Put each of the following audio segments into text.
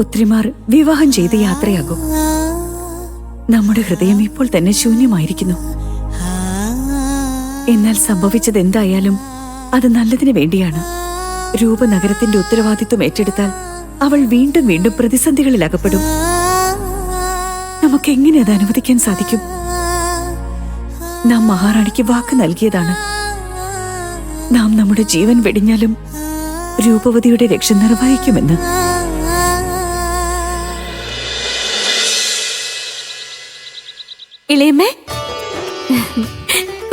പുത്രിമാർ വിവാഹം ചെയ്ത് യാത്രയാകും. നമ്മുടെ ഹൃദയം ഇപ്പോൾ തന്നെ ശൂന്യമായിരിക്കുന്നു. എന്നാൽ സംഭവിച്ചത് എന്തായാലും അത് നല്ലതിനു വേണ്ടിയാണ്. രൂപനഗരത്തിന്റെ ഉത്തരവാദിത്വം ഏറ്റെടുത്താൽ അവൾ വീണ്ടും വീണ്ടും പ്രതിസന്ധികളിൽ അകപ്പെടും. നമുക്കെങ്ങനെ അത് അനുവദിക്കാൻ സാധിക്കും? നാം മഹാറാണിക്ക് വാക്ക് നൽകിയതാണ്. നാം നമ്മുടെ ജീവൻ വെടിഞ്ഞാലും രൂപവതിയുടെ രക്ഷ നിർവഹിക്കുമെന്ന്. ഇളയമ്മേ,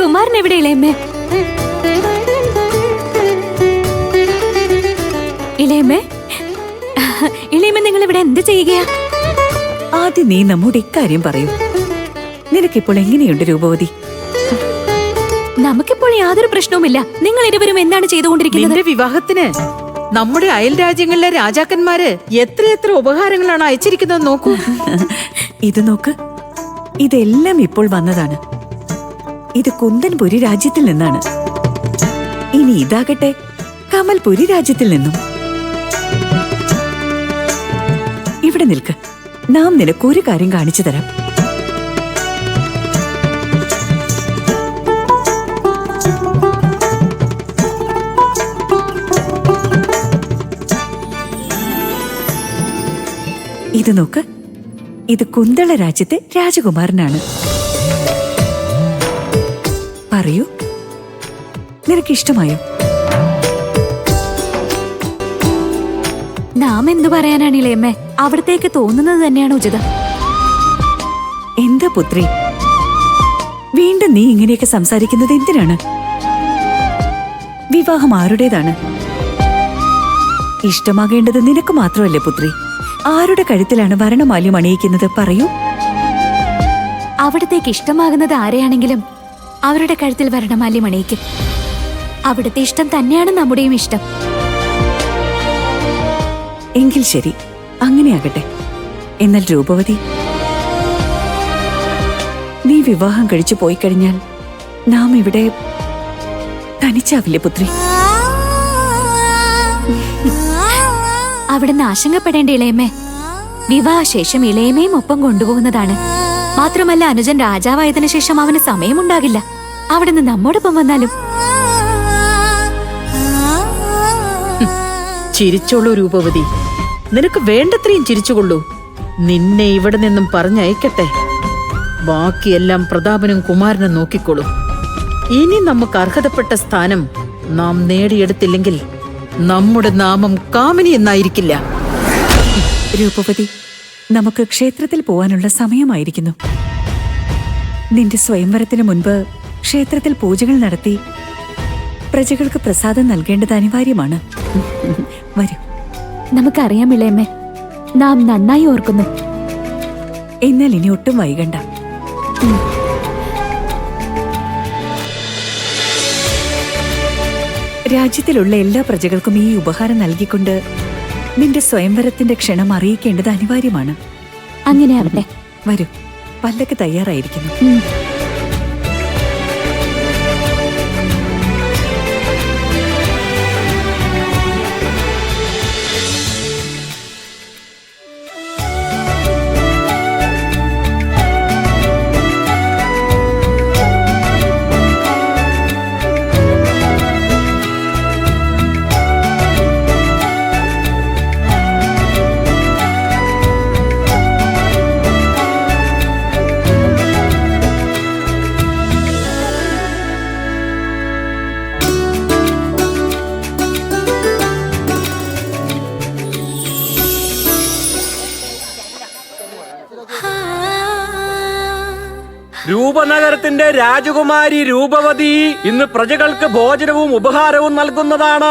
കുമാരൻ എവിടെ? ഇളയമ്മേ, ഇളയമ്മേ, ഇളയമ്മ, നിങ്ങൾ ഇവിടെ എന്ത് ചെയ്യുകയാ? ആദ്യം നീ നമ്മോട് ഇക്കാര്യം പറയൂ. നിനക്കിപ്പോൾ എങ്ങനെയുണ്ട് രൂപവതി? നമുക്കിപ്പോൾ യാതൊരു പ്രശ്നവുമില്ല. നിങ്ങൾ ഇരുവരും എന്താണ് ചെയ്തുകൊണ്ടിരിക്കുന്നത്? നിന്റെ വിവാഹത്തിന് നമ്മുടെ അയൽ രാജ്യങ്ങളിലെ രാജാക്കന്മാര് എത്രയെത്ര ഉപഹാരങ്ങളാണ് അയച്ചിരിക്കുന്നത് നോക്കൂ. ഇത് നോക്ക്, ഇതെല്ലാം ഇപ്പോൾ വന്നതാണ്. ഇത് കുന്ദൻപുരി രാജ്യത്തിൽ നിന്നാണ്. ഇനി ഇതാകട്ടെ കമൽപുരി രാജ്യത്തിൽ നിന്നും. ഇവിടെ നിൽക്ക്, നാം നിനക്കൊരു കാര്യം കാണിച്ചു തരാം. ഇത് നോക്ക്, ഇത് കുന്തള രാജ്യത്തെ രാജകുമാരനാണ്. പറയൂ, നിനക്കിഷ്ടമായോ? നാം എന്തു പറയാനാണ് ഇളയമ്മേ? അവിടത്തേക്ക് തോന്നുന്നത് തന്നെയാണ് ഉചിതം. എന്താ പുത്രി, വീണ്ടും നീ ഇങ്ങനെയൊക്കെ സംസാരിക്കുന്നത് എന്തിനാണ്? വിവാഹം ആരുടേതാണ്? ഇഷ്ടമാകേണ്ടത് നിനക്ക് മാത്രമല്ലേ പുത്രി? ആരുടെ കഴുത്തിലാണ് വരണമാല്യം അണിയിക്കുന്നത്? പറയൂ. അവിടത്തേക്ക് ഇഷ്ടമാകുന്നത് ആരെയാണെങ്കിലും അവരുടെ കഴുത്തിൽ വരണമാല്യം അണിയിക്കും. അവിടുത്തെ ഇഷ്ടം തന്നെയാണ് നമ്മുടെയും ഇഷ്ടം. എങ്കിൽ ശരി, അങ്ങനെയാകട്ടെ. എന്നാൽ രൂപവതി, നീ വിവാഹം കഴിച്ചു പോയി കഴിഞ്ഞാൽ നാം ഇവിടെ തനിച്ചാവില്ലേ പുത്രി? അവിടുന്ന് ആശങ്കപ്പെടേണ്ട ഇളയമ്മേ. വിവാഹശേഷം ഇളയമ്മയും ഒപ്പം കൊണ്ടുപോകുന്നതാണ്. മാത്രമല്ല, അനുജൻ രാജാവായതിനു ശേഷം അവന് സമയമുണ്ടാകില്ല. അവിടുന്ന് നമ്മോടൊപ്പം വന്നാലും. ചിരിച്ചോളൂ രൂപവതി, നിനക്ക് വേണ്ടത്രയും ചിരിച്ചുകൊള്ളൂ. നിന്നെ ഇവിടെ നിന്നും പറഞ്ഞയക്കട്ടെ. ബാക്കിയെല്ലാം പ്രതാപനും കുമാരനും നോക്കിക്കോളൂ. ഇനി നമുക്ക് അർഹതപ്പെട്ട സ്ഥാനം നാം നേടിയെടുത്തില്ലെങ്കിൽ നമ്മുടെ നാമം കാമിനി എന്നായിരിക്കില്ല. രൂപവതി, നമുക്ക് ക്ഷേത്രത്തിൽ പോവാനുള്ള സമയമായിരിക്കുന്നു. നിന്റെ സ്വയംവരത്തിന് മുൻപ് ക്ഷേത്രത്തിൽ പൂജകൾ നടത്തി പ്രജകൾക്ക് പ്രസാദം നൽകേണ്ടത് അനിവാര്യമാണ്. വരൂ. നമുക്കറിയാം ഇളയമ്മേ, നാം നന്നായി ഓർക്കുന്നു. എന്നാൽ ഇനി ഒട്ടും വൈകണ്ട. രാജ്യത്തിലുള്ള എല്ലാ പ്രജകൾക്കും ഈ ഉപഹാരം നൽകിക്കൊണ്ട് നിന്റെ സ്വയംവരത്തിന്റെ ക്ഷണം അറിയിക്കേണ്ടത് അനിവാര്യമാണ്. അങ്ങനെയാവട്ടെ. വരൂ, പല്ലക്ക് തയ്യാറായിരിക്കുന്നു. രൂപനഗരത്തിന്റെ രാജകുമാരി രൂപവതി ഇന്ന് പ്രജകൾക്ക് ഭോജനവും ഉപഹാരവും നൽകുന്നതാണ്.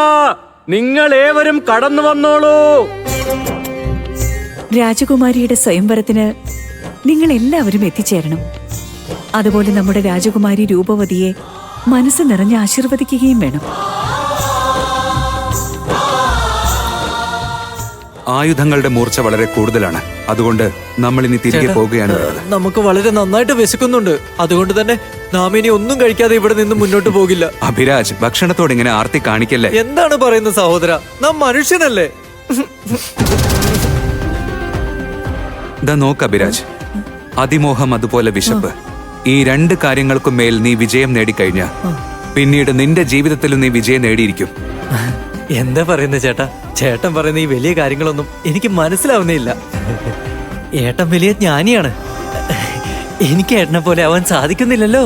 നിങ്ങൾ ഏവരും കടന്നു വന്നോളൂ. രാജകുമാരിയുടെ സ്വയംവരത്തിന് നിങ്ങൾ എല്ലാവരും എത്തിച്ചേരണം. അതുപോലെ നമ്മുടെ രാജകുമാരി രൂപവതിയെ മനസ്സ് നിറഞ്ഞ് ആശീർവദിക്കുകയും വേണം. ആയുധങ്ങളുടെ മൂർച്ച വളരെ കൂടുതലാണ്. അതുകൊണ്ട് നമ്മൾ ഇനി തിരികെ പോകുകയാണ് വേണ്ടത്. നമുക്ക് വളരെ നന്നായിട്ട് വിശക്കുന്നുണ്ട്. അതുകൊണ്ട് തന്നെ നാം ഇനി ഒന്നും കഴിക്കാതെ ഇവിടെ നിന്ന് മുന്നോട്ട് പോകില്ല. അഭിരാജ്, ഭക്ഷണത്തോട് ഇങ്ങനെ ആർത്തി കാണിക്കല്ലേ. എന്താണ് പറയുന്നത് സഹോദര? നാം മനുഷ്യനല്ലേ? ദാ നോക്ക് അഭിരാജ്, അതിമോഹം അതുപോലെ വിശപ്പ്, ഈ രണ്ട് കാര്യങ്ങൾക്കും മേൽ നീ വിജയം നേടിക്കഴിഞ്ഞ പിന്നീട് നിന്റെ ജീവിതത്തിലും നീ വിജയം നേടിയിരിക്കും. എന്താ പറയുന്നത് ചേട്ടാ? ചേട്ടൻ പറയുന്ന ഈ വലിയ കാര്യങ്ങളൊന്നും എനിക്ക് മനസ്സിലാവുന്നേയില്ല. ഏട്ടൻ വലിയ ജ്ഞാനിയാണ്. എനിക്ക് ഏട്ടനെ പോലെ ആവാൻ സാധിക്കുന്നില്ലല്ലോ.